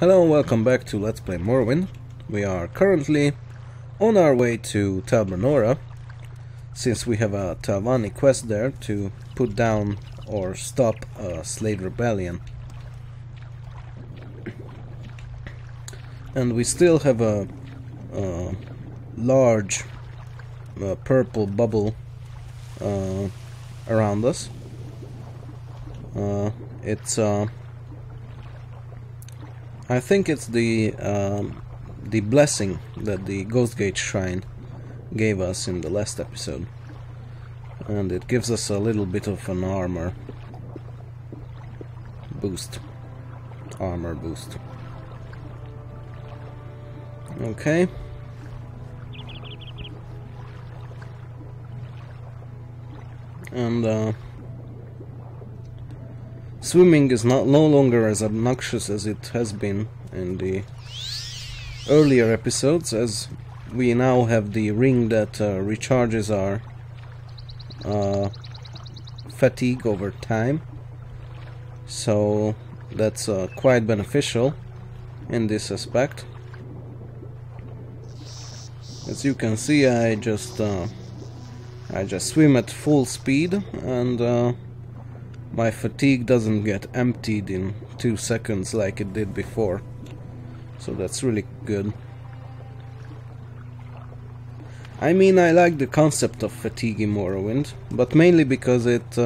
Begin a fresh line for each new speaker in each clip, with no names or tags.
Hello and welcome back to Let's Play Morrowind. We are currently on our way to Tel Brenora, since we have a Talvani quest there to put down or stop a slave rebellion. And we still have a large purple bubble around us. I think it's the blessing that the Ghostgate Shrine gave us in the last episode, and it gives us a little bit of an armor boost. Okay. And swimming is no longer as obnoxious as it has been in the earlier episodes, as we now have the ring that recharges our fatigue over time. So that's quite beneficial in this aspect. As you can see, I just swim at full speed, and my fatigue doesn't get emptied in 2 seconds like it did before. So that's really good. I mean, I like the concept of fatigue in Morrowind, but mainly because it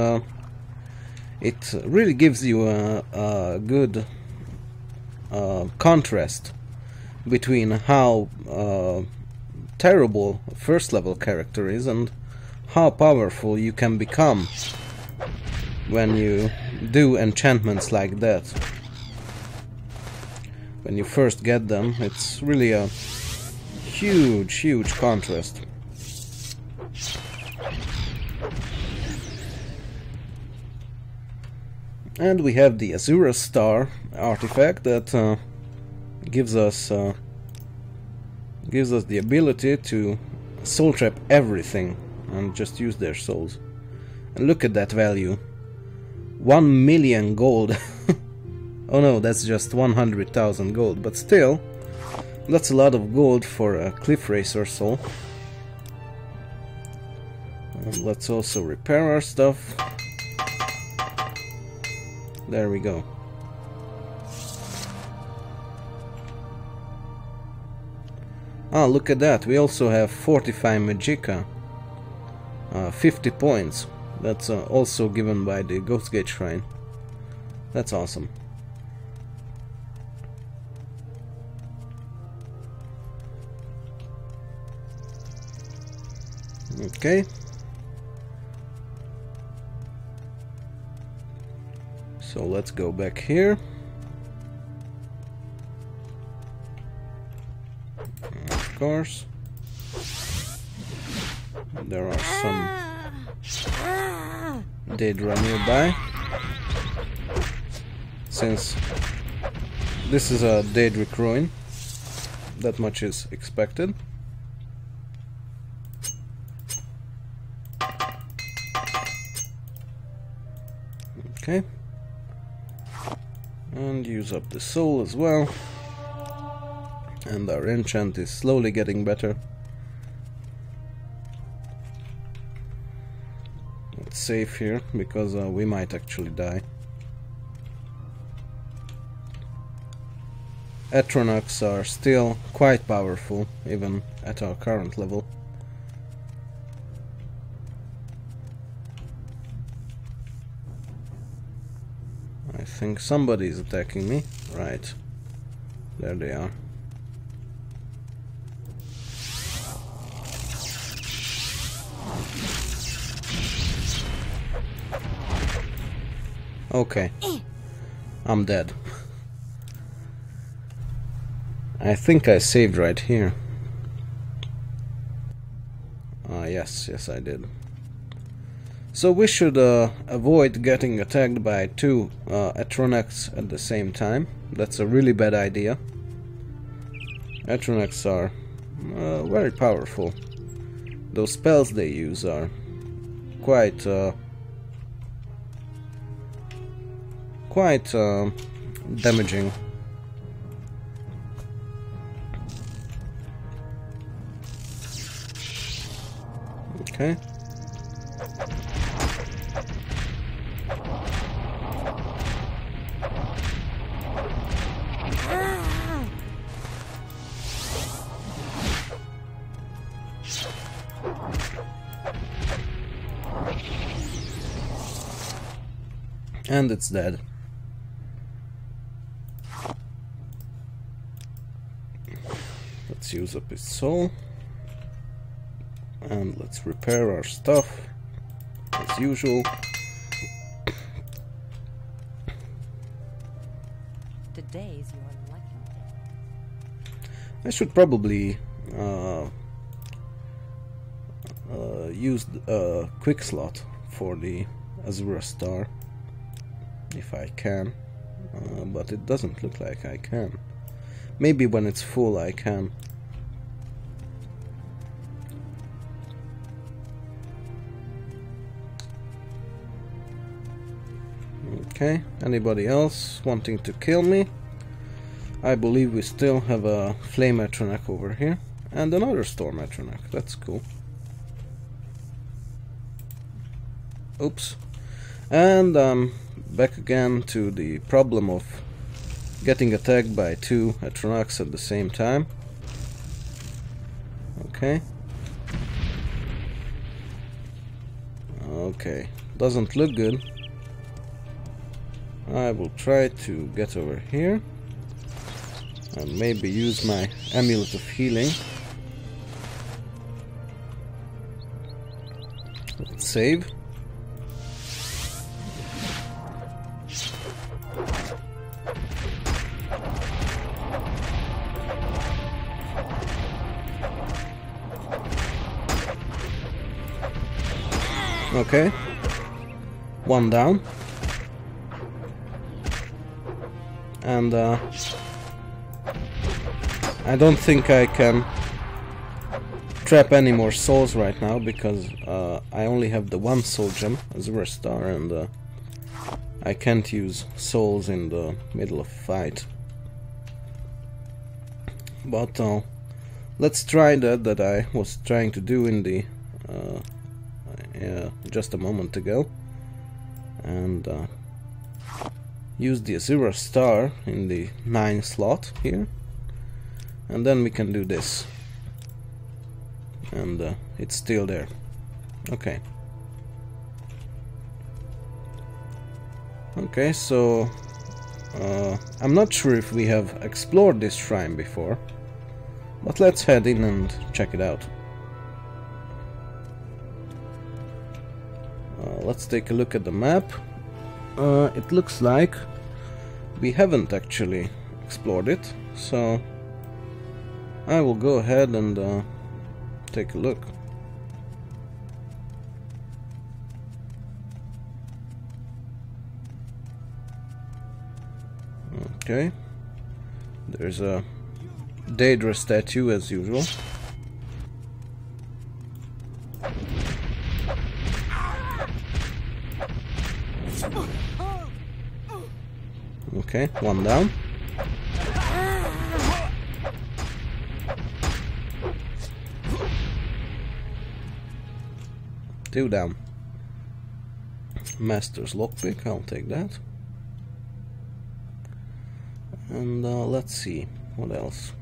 really gives you a good contrast between how terrible a first level character is and how powerful you can become when you do enchantments like that. When you first get them, it's really a huge contrast. And we have the Azura Star artifact that gives us the ability to soul trap everything and just use their souls. And look at that value. 1 million gold. Oh no, that's just 100,000 gold, but still, that's a lot of gold for a cliff racer soul. And let's also repair our stuff. There we go. Ah, look at that, we also have Fortify Magicka. 50 points. That's also given by the Ghostgate Shrine. That's awesome. Okay. So let's go back here. Of course. There are some Daedra nearby. Since this is a Daedric Ruin, that much is expected. Okay. And use up the soul as well. And our enchant is slowly getting better. It's safe here because we might actually die. Atrocitus are still quite powerful, even at our current level. I think somebody is attacking me. Right. There they are. Okay. I'm dead. I think I saved right here. Yes, I did. So we should avoid getting attacked by 2 Atrocitus at the same time. That's a really bad idea. Atrocitus are very powerful. Those spells they use are quite damaging. Okay. And it's dead. Let's use up its soul. And let's repair our stuff as usual.
Today's your lucky day.
I should probably use a quick slot for the Azura Star if I can, but it doesn't look like I can. Maybe when it's full I can. Okay, anybody else wanting to kill me? I believe we still have a Flame Atronach over here and another Storm Atronach. That's cool. Oops. And back again to the problem of getting attacked by two Atronachs at the same time. Okay. Okay, doesn't look good. I will try to get over here and maybe use my Amulet of Healing. Let's save. Okay, one down, and I don't think I can trap any more souls right now because I only have the one soul gem, Azura Star, and I can't use souls in the middle of fight. But let's try that I was trying to do in the just a moment ago, and use the Azura Star in the 9 slot here, and then we can do this, and it's still there. Okay. Okay, so I'm not sure if we have explored this shrine before, but let's head in and check it out. Let's take a look at the map. It looks like we haven't actually explored it, so I will go ahead and take a look. Okay, there's a Daedra statue as usual. Okay, one down. Two down. Master's lockpick, I'll take that. And let's see, what else?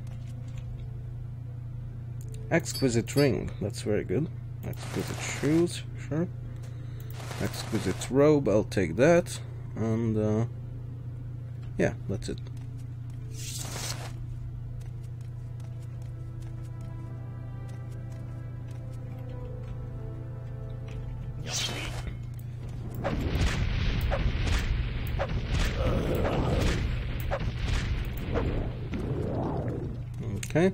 Exquisite ring, that's very good. Exquisite shoes, sure. Exquisite robe, I'll take that. And yeah, that's it. Okay.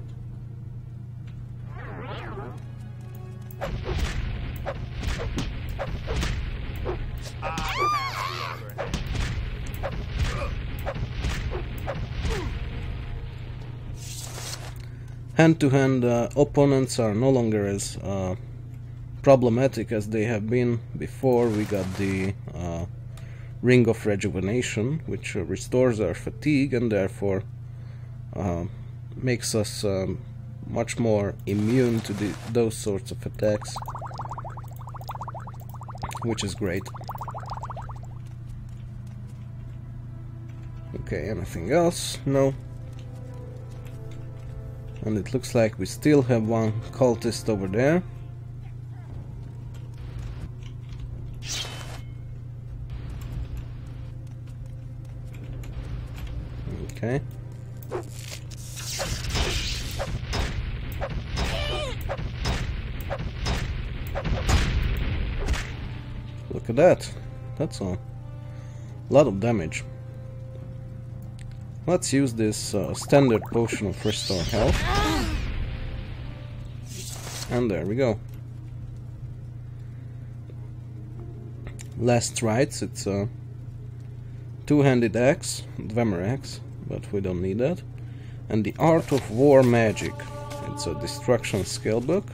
Hand-to-hand opponents are no longer as problematic as they have been before we got the Ring of Rejuvenation, which restores our fatigue and therefore makes us much more immune to those sorts of attacks. which is great. Okay, anything else? No. And it looks like we still have one cultist over there. Okay. Look at that. That's a lot of damage. Let's use this standard potion of restore health. And there we go. Last rites, it's a two-handed axe, Dwemer axe, but we don't need that. And the Art of War Magic. It's a destruction skill book.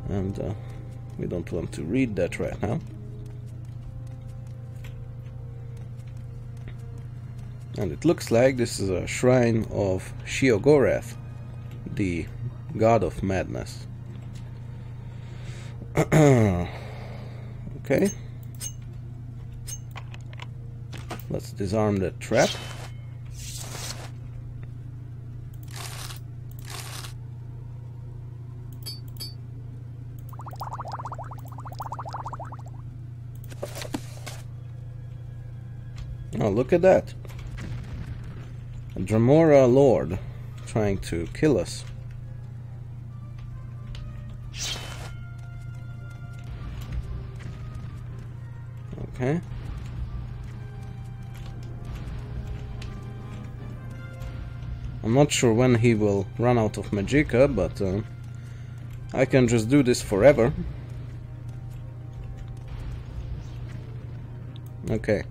And we don't want to read that right now. And it looks like this is a shrine of Sheogorath, the god of madness. Okay. Let's disarm that trap. Oh, look at that. A Dremora Lord trying to kill us. Okay. I'm not sure when he will run out of Magicka, but I can just do this forever. Okay.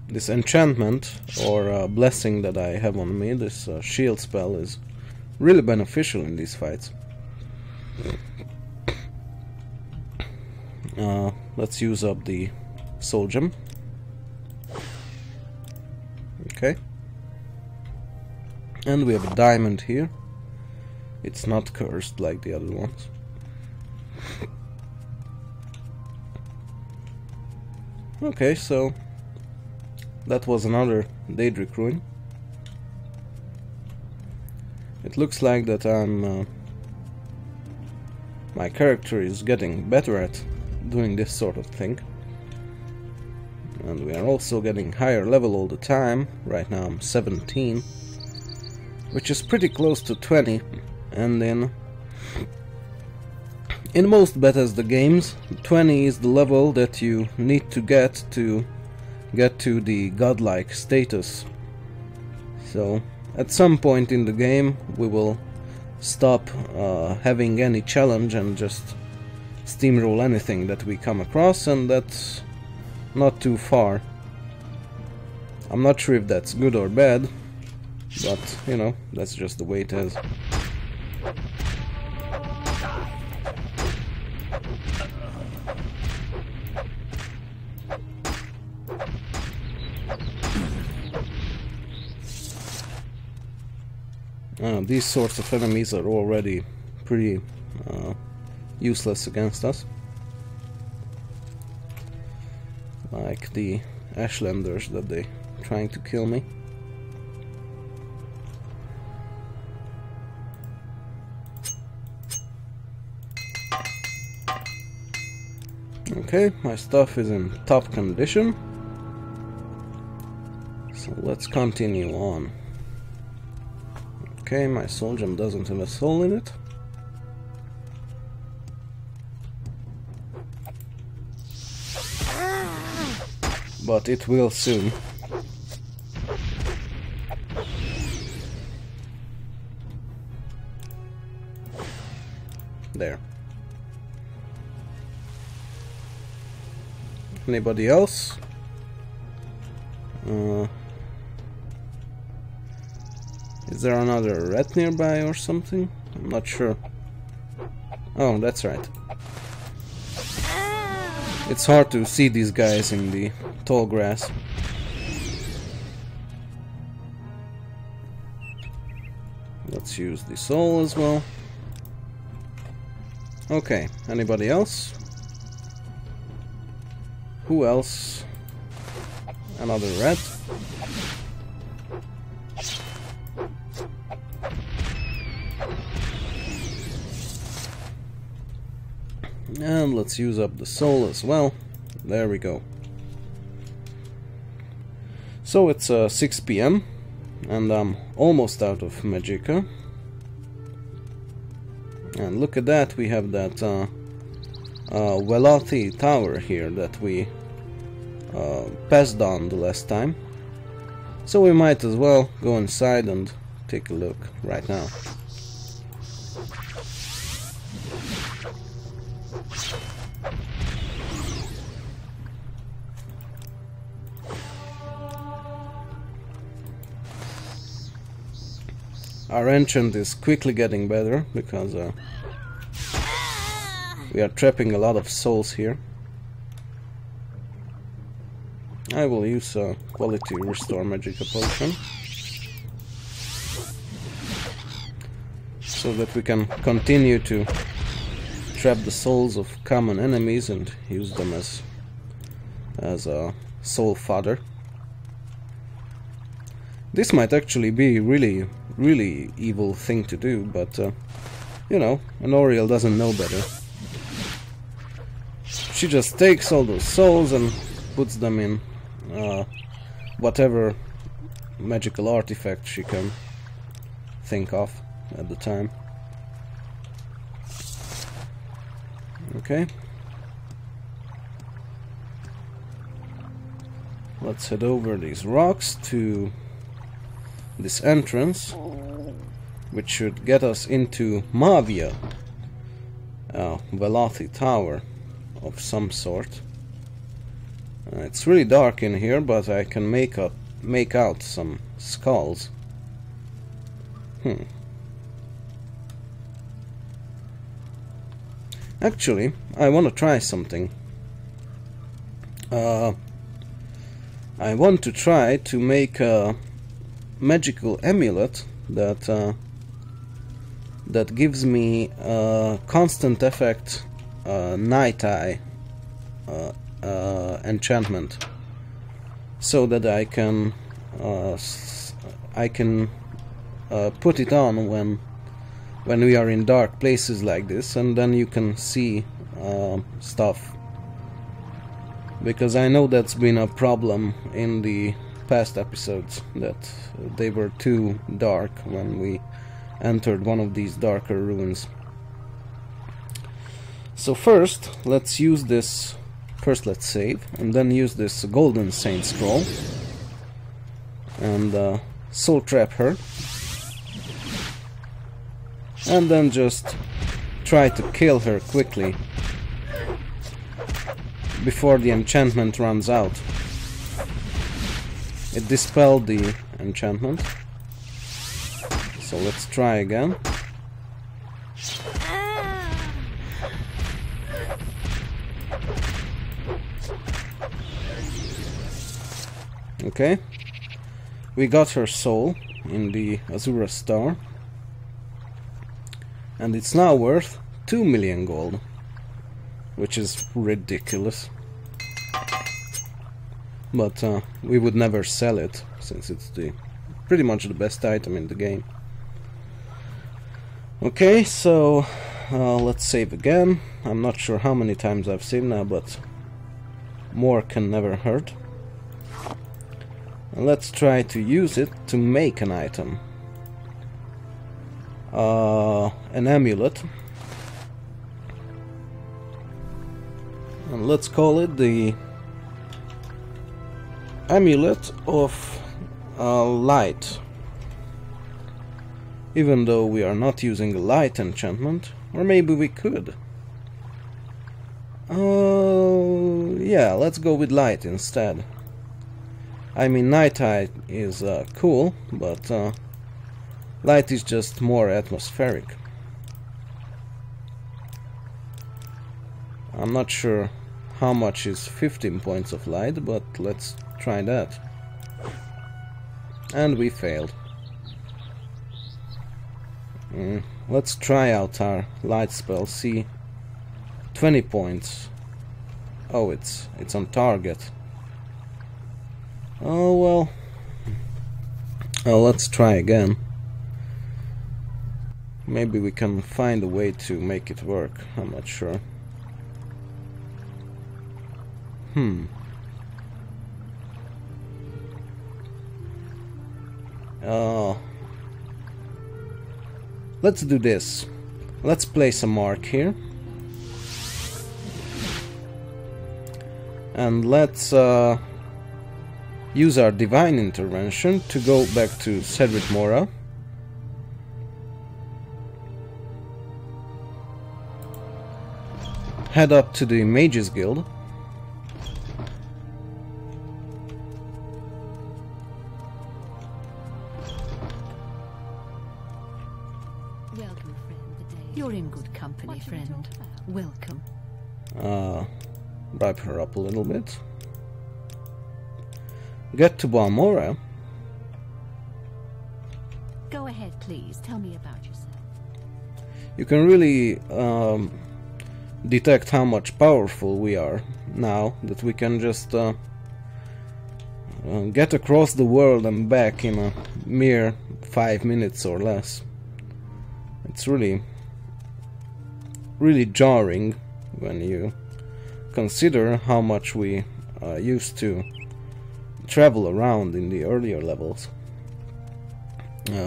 This enchantment or blessing that I have on me, this shield spell, is really beneficial in these fights. Let's use up the soul gem. Okay. And we have a diamond here. It's not cursed like the other ones. Okay, so that was another Daedric Ruin. It looks like that my character is getting better at doing this sort of thing. And we are also getting higher level all the time. Right now I'm 17, which is pretty close to 20. And then in most Bethesda games, 20 is the level that you need to get to the godlike status. So at some point in the game we will stop having any challenge and just steamroll anything that we come across, and that's not too far. I'm not sure if that's good or bad, but you know, that's just the way it is. These sorts of enemies are already pretty useless against us. Like the Ashlanders that they trying to kill me. Okay, my stuff is in top condition. So let's continue on. Okay, my soul gem doesn't have a soul in it. But it will soon. There. Anybody else? Is there another rat nearby or something? I'm not sure. Oh, that's right. It's hard to see these guys in the tall grass. Let's use the soul as well. Okay, anybody else? Who else? Another rat. And let's use up the soul as well. There we go. So it's 6 PM and I'm almost out of Magicka. And look at that, we have that Velothi tower here that we passed on the last time. So we might as well go inside and take a look right now. Our enchant is quickly getting better because we are trapping a lot of souls here. I will use a quality restore Magicka potion so that we can continue to trap the souls of common enemies and use them as a soul fodder. This might actually be really evil thing to do, but you know, an Oriel doesn't know better. She just takes all those souls and puts them in whatever magical artifact she can think of at the time. Okay. Let's head over these rocks to this entrance, which should get us into Mavia, Velothi tower of some sort. It's really dark in here, but I can make out some skulls. Actually, I want to try something. I want to try to make a magical amulet that gives me a constant effect night eye enchantment, so that I can put it on when we are in dark places like this, and then you can see stuff, because I know that's been a problem in the past episodes, that they were too dark when we entered one of these darker ruins. So first let's use this, let's save, and then use this golden saint scroll and soul trap her, and then just try to kill her quickly before the enchantment runs out. It dispelled the enchantment, so let's try again. Okay, we got her soul in the Azura Star, and it's now worth 2 million gold, which is ridiculous. But we would never sell it, since it's pretty much the best item in the game. Okay, so let's save again. I'm not sure how many times I've saved now, but more can never hurt. And let's try to use it to make an item. An amulet. And let's call it the Amulet of Light. Even though we are not using a light enchantment, or maybe we could. Yeah, let's go with light instead. I mean, night eye is cool, but Light is just more atmospheric. I'm not sure how much is 15 points of light, but let's try that. And we failed. Let's try out our light spell. See, 20 points. Oh, it's on target. Oh well. Well, let's try again. Maybe we can find a way to make it work. I'm not sure. Let's do this. Let's place a mark here. And let's use our divine intervention to go back to Cedric Mora. Head up to the Mages Guild.
Welcome, friend. You're in good company, friend. Welcome.
Bribe her up a little bit. Get to Balmora.
Go ahead, please. Tell me about yourself.
You can really detect how much powerful we are now that we can just get across the world and back in a mere 5 minutes or less. It's really jarring when you consider how much we used to travel around in the earlier levels.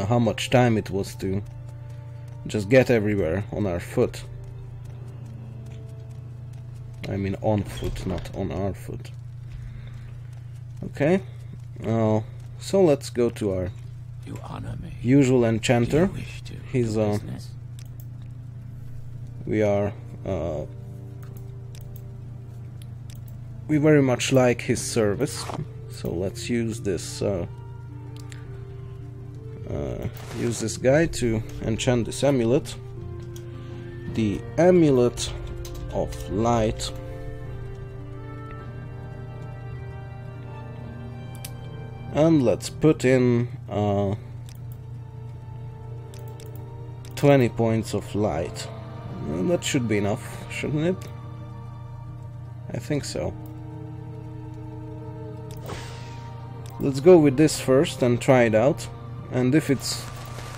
How much time it was to just get everywhere on our foot. I mean on foot, not on our foot. Okay, so let's go to our usual Enchanter. He's we very much like his service, so let's use this guy to enchant this amulet, the Amulet of Light. And let's put in 20 points of light. That should be enough, shouldn't it? I think so. Let's go with this first and try it out. And if it's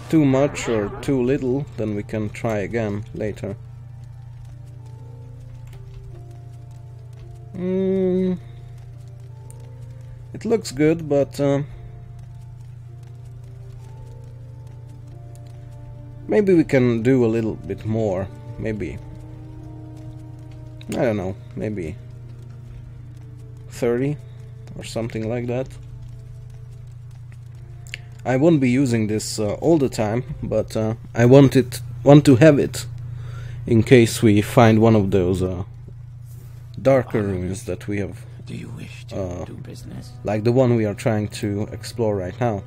too much or too little, then we can try again later. It looks good, but maybe we can do a little bit more. Maybe, I don't know, maybe 30 or something like that. I won't be using this all the time, but I want to have it in case we find one of those darker ruins that we have.
Do you wish to do business?
Like the one we are trying to explore right now.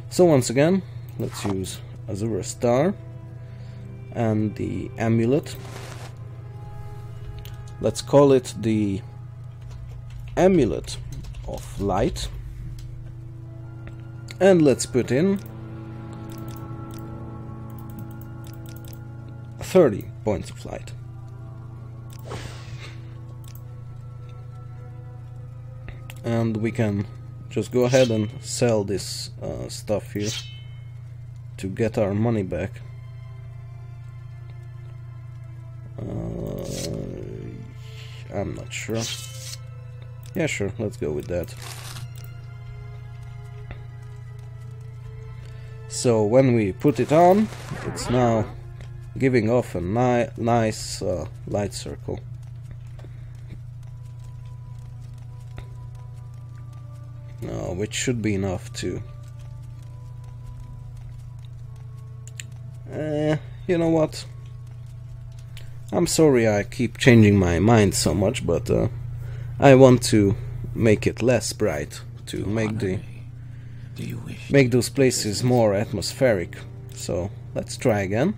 So once again, let's use Azura Star and the amulet. Let's call it the Amulet of Light. And let's put in 30 points of light. And we can just go ahead and sell this stuff here to get our money back. I'm not sure. Yeah, sure, let's go with that. So when we put it on, it's now giving off a nice light circle. Which should be enough to... you know what? I'm sorry I keep changing my mind so much, but I want to make it less bright, to make the
do you wish?
Make those places more atmospheric. So let's try again.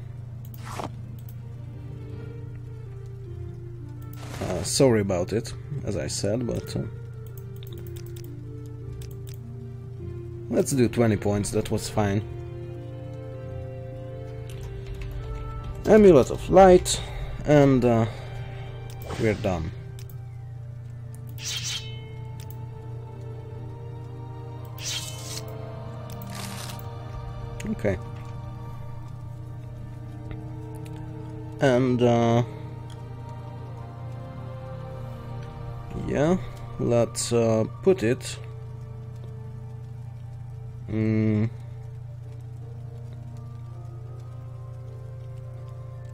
Sorry about it, as I said, but let's do 20 points, that was fine. Amulet of Light, and we're done. Okay. And yeah, let's put it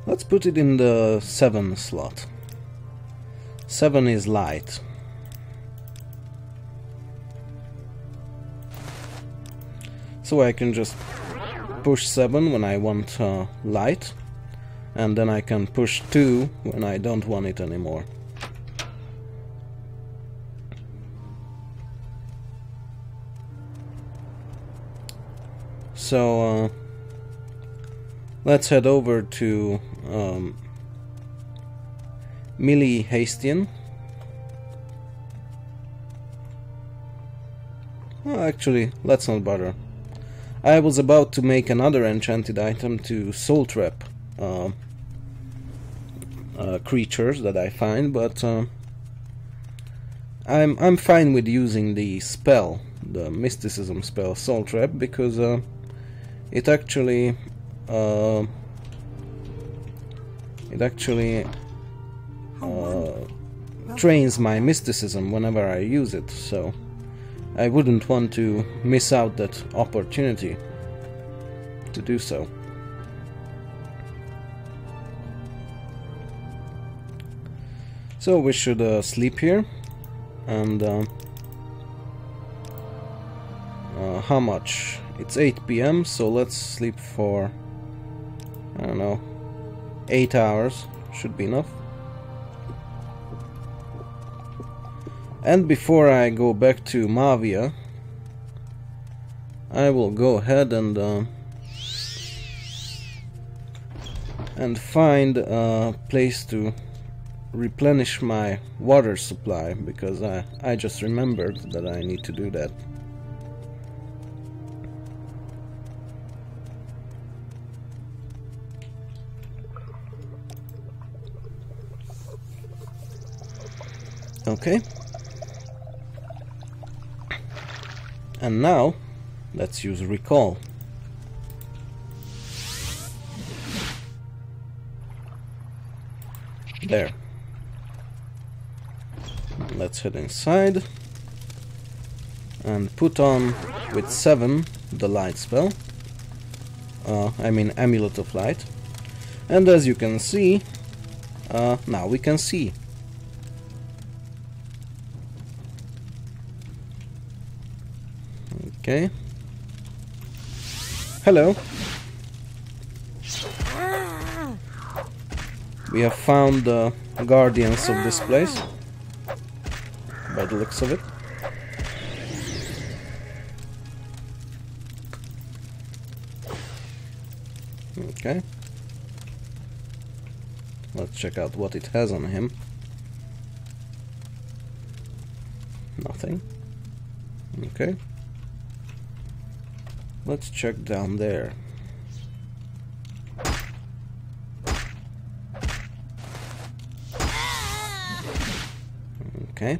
let's put it in the 7 slot. 7 is light. So I can just push 7 when I want light, and then I can push 2 when I don't want it anymore. So let's head over to Millie Hastian. Well, actually, let's not bother. I was about to make another enchanted item to soul trap creatures that I find, but I'm fine with using the spell, the mysticism spell soul trap, because it actually trains my mysticism whenever I use it, so I wouldn't want to miss out that opportunity to do so. So we should sleep here, and how much? It's 8 PM, so let's sleep for, I don't know, 8 hours, should be enough. And before I go back to Mavia, I will go ahead and find a place to replenish my water supply, because I just remembered that I need to do that. Okay. And now, let's use recall. There. Let's head inside and put on with 7 the light spell. I mean Amulet of Light. And as you can see, now we can see. Okay. Hello. We have found the guardians of this place, by the looks of it. Okay. Let's check out what it has on him. Nothing. Okay. Let's check down there. Okay.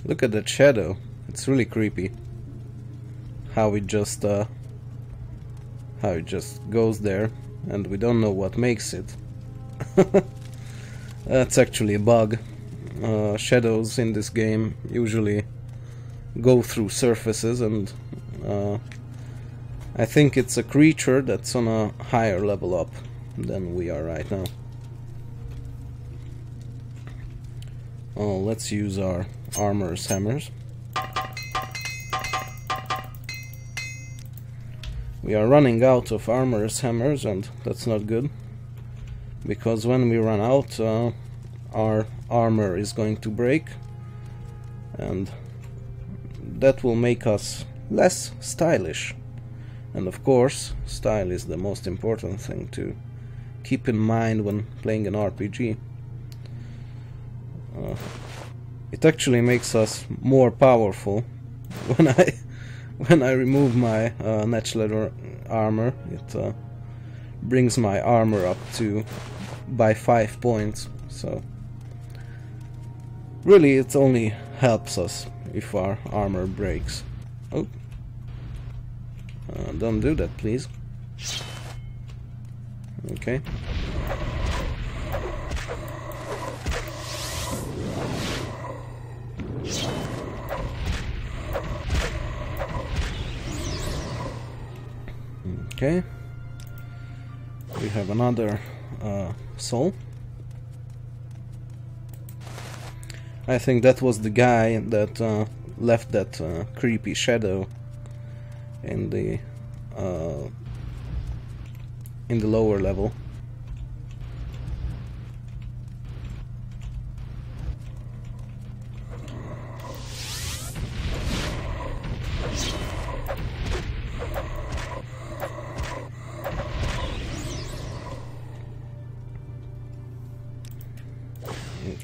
Look at that shadow. It's really creepy. How it just goes there, and we don't know what makes it. That's actually a bug. Shadows in this game usually go through surfaces, and I think it's a creature that's on a higher level up than we are right now. Oh, let's use our armor's hammers. We are running out of armor's hammers, and that's not good, because when we run out, our armor is going to break, and that will make us less stylish. And of course, style is the most important thing to keep in mind when playing an RPG. It actually makes us more powerful. When I remove my natural armor, it brings my armor up by 5 points. So really, it only helps us if our armor breaks. Oh, don't do that, please. Okay. Okay. We have another soul. I think that was the guy that left that creepy shadow in the lower level.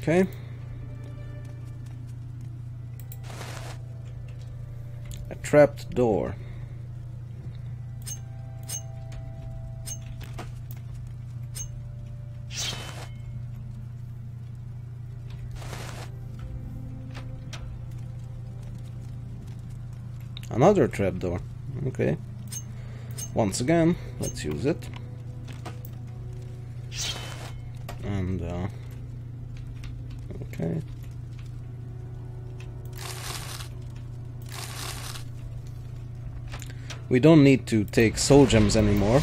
Okay. A trapped door. Another trapdoor. Okay. Once again, let's use it. And okay. We don't need to take soul gems anymore,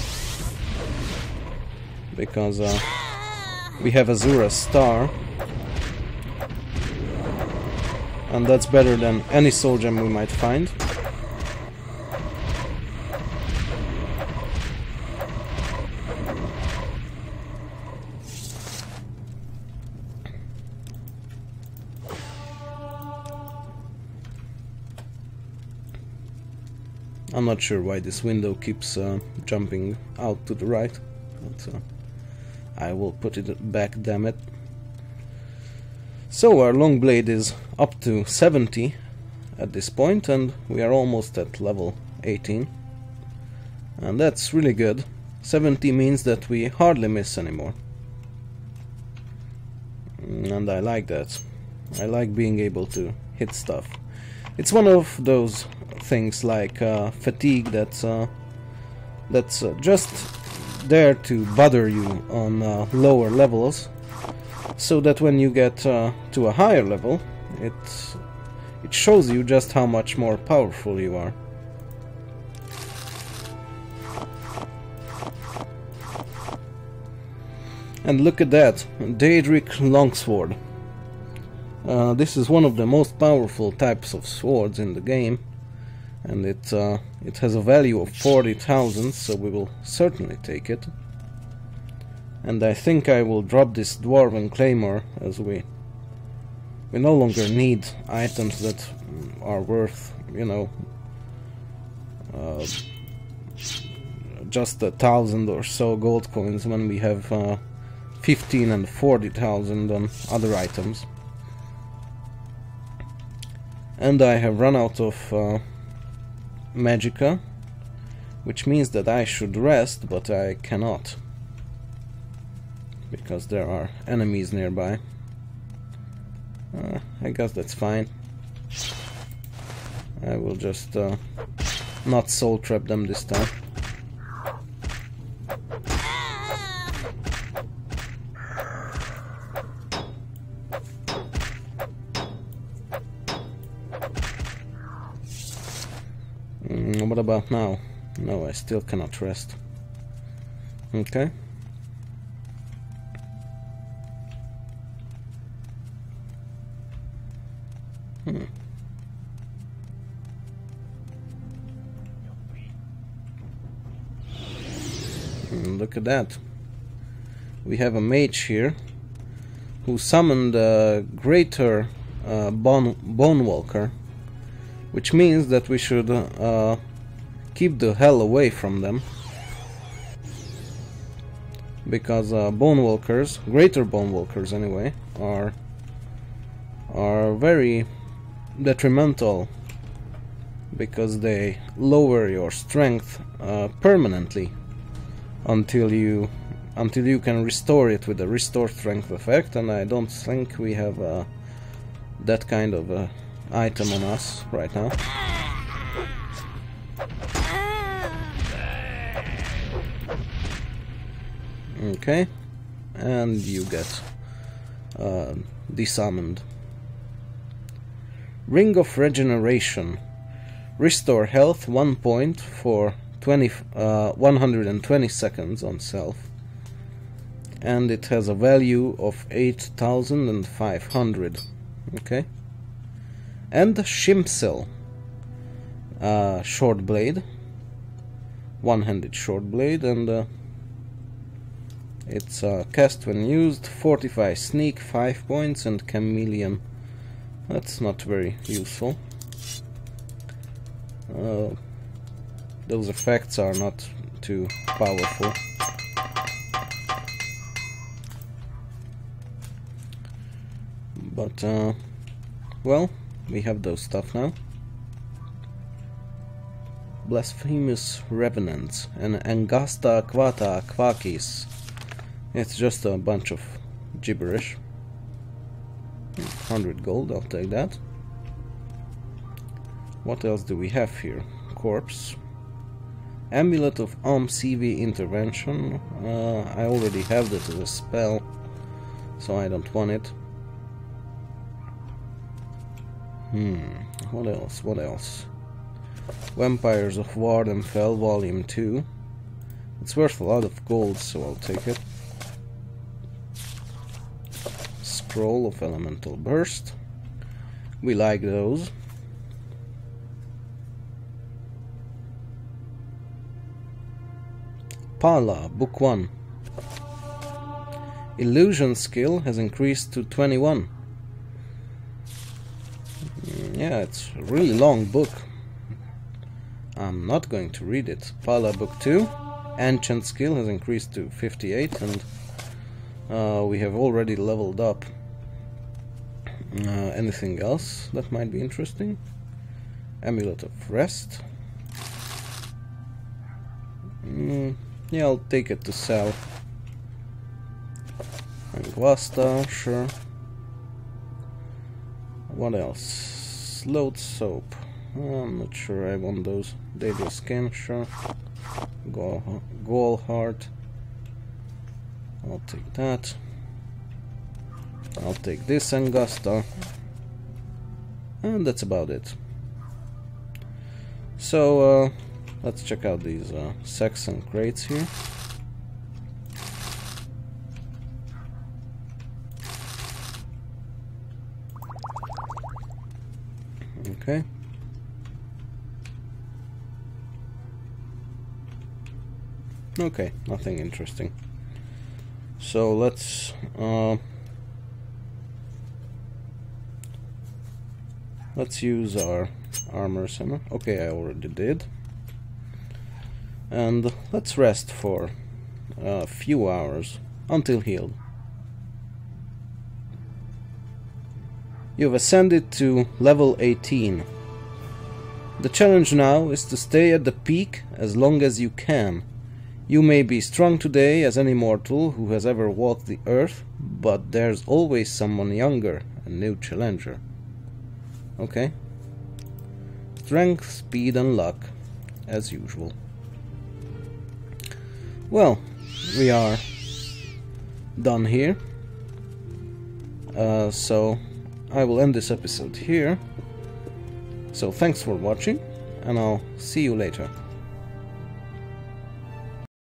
because we have Azura's star, and that's better than any soul gem we might find. I'm not sure why this window keeps jumping out to the right, but I will put it back, damn it. So our long blade is up to 70 at this point, and we are almost at level 18. And that's really good. 70 means that we hardly miss anymore. And I like that. I like being able to hit stuff. It's one of those things like fatigue that's just there to bother you on lower levels, so that when you get to a higher level, it shows you just how much more powerful you are. And look at that, Daedric longsword. This is one of the most powerful types of swords in the game, and it has a value of 40,000, so we will certainly take it. And I think I will drop this dwarven claymore, as we no longer need items that are worth, you know, just 1,000 or so gold coins, when we have 15 and 40,000 on other items. And I have run out of Magicka, which means that I should rest, but I cannot, because there are enemies nearby. I guess that's fine. I will just not soul trap them this time. What about now? No, I still cannot rest. Okay. look at that. We have a mage here who summoned a greater Bone Walker, which means that we should keep the hell away from them, because Bone Walkers, greater Bone Walkers anyway, are very detrimental, because they lower your strength permanently until you can restore it with a restore strength effect, and I don't think we have that kind of item on us right now. Okay, and you get desummoned. Ring of Regeneration. Restore health 1 point for 120 seconds on self. And it has a value of 8,500. Okay. And Shimsel. Short blade. One-handed short blade, and it's cast when used, fortify sneak 5 points, and chameleon. That's not very useful. Those effects are not too powerful. But, well, we have those stuff now. Blasphemous Revenants and Angasta Quata Quakis. It's just a bunch of gibberish. 100 gold, I'll take that. What else do we have here? Corpse. Amulet of CV Intervention. I already have that as a spell, so I don't want it. What else? What else? Vampires of Wardenfell, Volume 2. It's worth a lot of gold, so I'll take it. Scroll of Elemental Burst. We like those. Pala, Book 1. Illusion skill has increased to 21. Yeah, it's a really long book. I'm not going to read it. Pala, Book 2. Enchant skill has increased to 58, and we have already leveled up. Anything else that might be interesting? Amulet of Rest. Yeah, I'll take it to sell. Anguasta, sure. What else? Load Soap. I'm not sure I want those. Daedric Skin, sure. Gall Heart. I'll take that. I'll take this Angusta. And that's about it. So, let's check out these sacks and crates here. Okay. Okay, nothing interesting. So let's use our armor center. Okay, I already did. And let's rest for a few hours until healed. You've ascended to level 18. The challenge now is to stay at the peak as long as you can. You may be strong today as any mortal who has ever walked the earth, but there's always someone younger, a new challenger. Okay. Strength, speed and luck, as usual. Well, we are done here. So I will end this episode here. So thanks for watching, and I'll see you later.